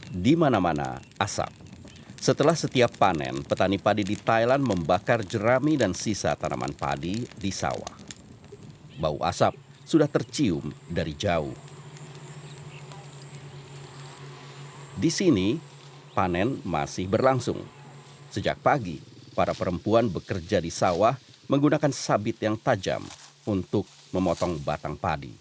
Di mana-mana asap. Setelah setiap panen, petani padi di Thailand membakar jerami dan sisa tanaman padi di sawah. Bau asap sudah tercium dari jauh. Di sini, panen masih berlangsung. Sejak pagi, para perempuan bekerja di sawah menggunakan sabit yang tajam untuk memotong batang padi.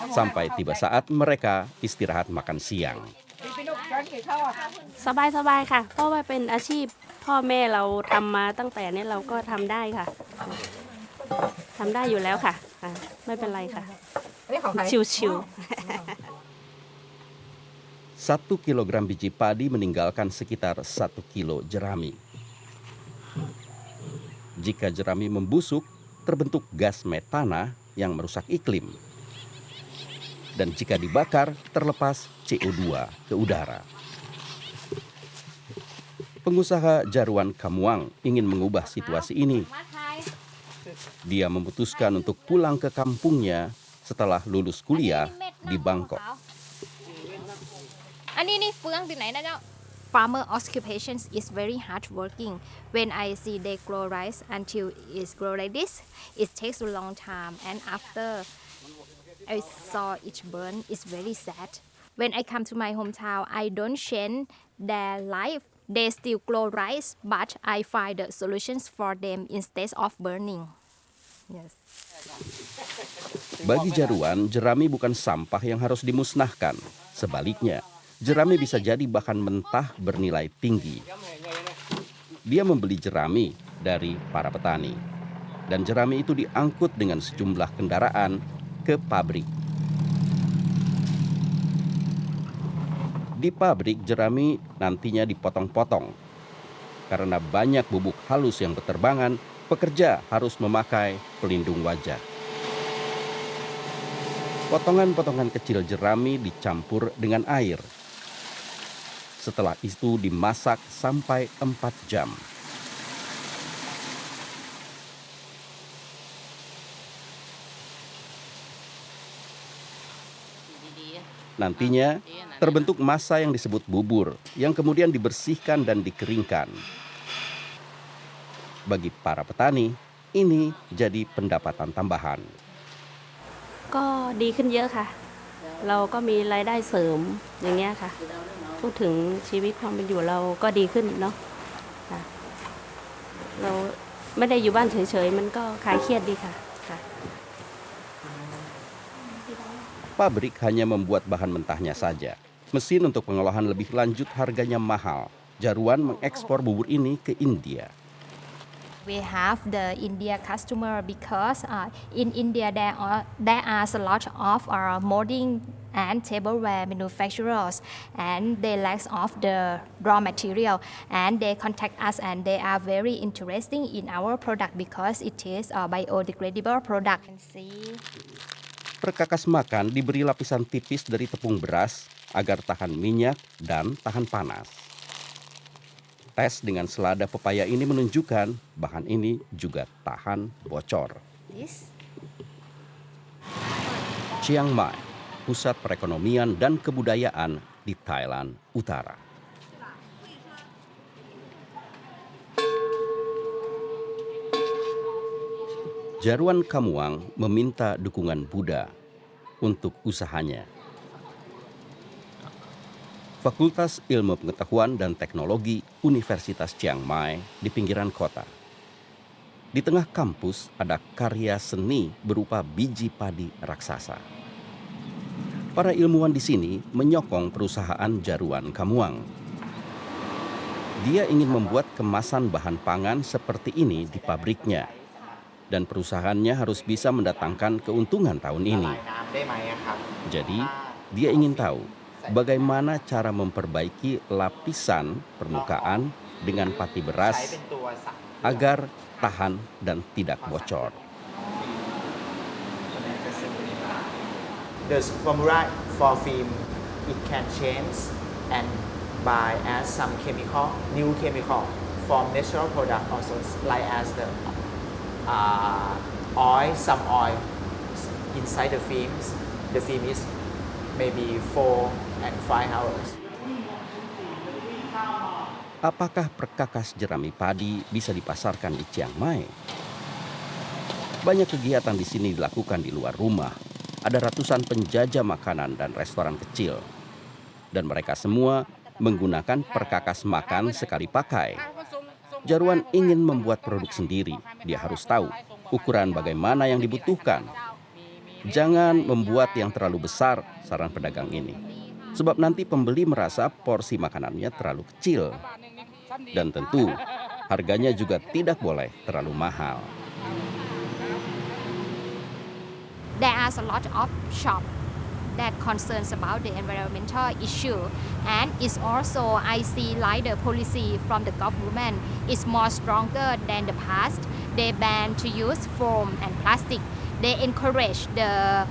Sampai tiba saat mereka istirahat makan siang. สบายๆค่ะเพราะว่าเป็นอาชีพพ่อแม่เราทำมาตั้งแต่นี้เราก็ทำได้ค่ะทำได้อยู่แล้วค่ะไม่เป็นไรค่ะชิวๆ 1 kilogram biji padi meninggalkan sekitar 1 kilo jerami. Jika jerami membusuk, terbentuk gas metana yang merusak iklim. Dan jika dibakar, terlepas CO2 ke udara. Pengusaha Jaruan Kamuang ingin mengubah situasi ini. Dia memutuskan untuk pulang ke kampungnya setelah lulus kuliah di Bangkok. Farmer occupations is very hard working. When I see they grow rice until it's grow like this, it takes a long time. And after I saw it burn, it's very sad. When I come to my hometown, I don't change their life. They still grow rice, but I find the solutions for them instead of burning. Yes. Bagi Jaruan, jerami bukan sampah yang harus dimusnahkan. Sebaliknya, jerami bisa jadi bahan mentah bernilai tinggi. Dia membeli jerami dari para petani. Dan jerami itu diangkut dengan sejumlah kendaraan ke pabrik. Di pabrik, jerami nantinya dipotong-potong. Karena banyak bubuk halus yang berterbangan, pekerja harus memakai pelindung wajah. Potongan-potongan kecil jerami dicampur dengan air. Setelah itu dimasak sampai 4 jam. Nantinya terbentuk massa yang disebut bubur, yang kemudian dibersihkan dan dikeringkan. Bagi para petani, ini jadi pendapatan tambahan. ก็ดีขึ้นเยอะค่ะเราก็มีรายได้เสริมอย่างเงี้ยค่ะพูดถึงชีวิตความเป็นอยู่เราก็ดีขึ้นเนาะค่ะเราไม่ได้อยู่บ้านเฉยๆมันก็คลายเครียดดีค่ะ Pabrik hanya membuat bahan mentahnya saja. Mesin untuk pengolahan lebih lanjut harganya mahal. Jaruan mengekspor bubur ini ke India. We have the India customer because in India there are a lot of molding and tableware manufacturers, and they lack of the raw material, and they contact us and they are very interesting in our product because it is a biodegradable product. Perkakas makan diberi lapisan tipis dari tepung beras agar tahan minyak dan tahan panas. Tes dengan selada pepaya ini menunjukkan bahan ini juga tahan bocor. Chiang Mai, pusat perekonomian dan kebudayaan di Thailand Utara. Jaruan Kamuang meminta dukungan Buddha untuk usahanya. Fakultas Ilmu Pengetahuan dan Teknologi Universitas Chiang Mai di pinggiran kota. Di tengah kampus ada karya seni berupa biji padi raksasa. Para ilmuwan di sini menyokong perusahaan Jaruan Kamuang. Dia ingin membuat kemasan bahan pangan seperti ini di pabriknya. Dan perusahaannya harus bisa mendatangkan keuntungan tahun ini. Jadi, dia ingin tahu bagaimana cara memperbaiki lapisan permukaan dengan pati beras agar tahan dan tidak bocor. The formula for film it can change and by add some chemical, new chemical from natural product also like as the oil, some oil inside the film is maybe 4 and 5 hours. Apakah perkakas jerami padi bisa dipasarkan di Chiang Mai? Banyak kegiatan di sini dilakukan di luar rumah. Ada ratusan penjajah makanan dan restoran kecil. Dan mereka semua menggunakan perkakas makan sekali pakai. Jarwan ingin membuat produk sendiri. Dia harus tahu ukuran bagaimana yang dibutuhkan. Jangan membuat yang terlalu besar, saran pedagang ini. Sebab nanti pembeli merasa porsi makanannya terlalu kecil. Dan tentu, harganya juga tidak boleh terlalu mahal. There are a lot of shops that concerns about the environmental issue, and it's also I see like the policy from the government is more stronger than the past. They ban to use foam and plastic. They encourage the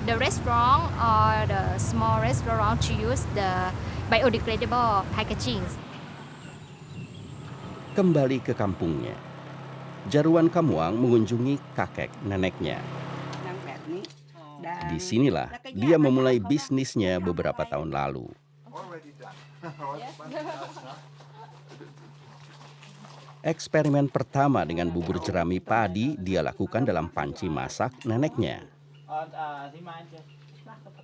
restaurant or the small restaurant to use the biodegradable packaging. Kembali ke kampungnya, Jarwan Kamuang mengunjungi kakek neneknya. Disinilah dia memulai bisnisnya beberapa tahun lalu. Eksperimen pertama dengan bubur jerami padi dia lakukan dalam panci masak neneknya.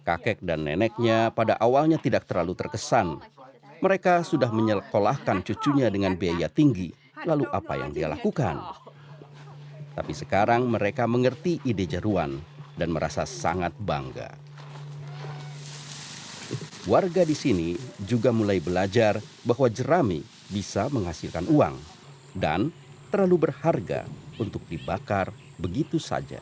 Kakek dan neneknya pada awalnya tidak terlalu terkesan. Mereka sudah menyekolahkan cucunya dengan biaya tinggi. Lalu apa yang dia lakukan? Tapi sekarang mereka mengerti ide Jarwan dan merasa sangat bangga. Warga di sini juga mulai belajar bahwa jerami bisa menghasilkan uang dan terlalu berharga untuk dibakar begitu saja.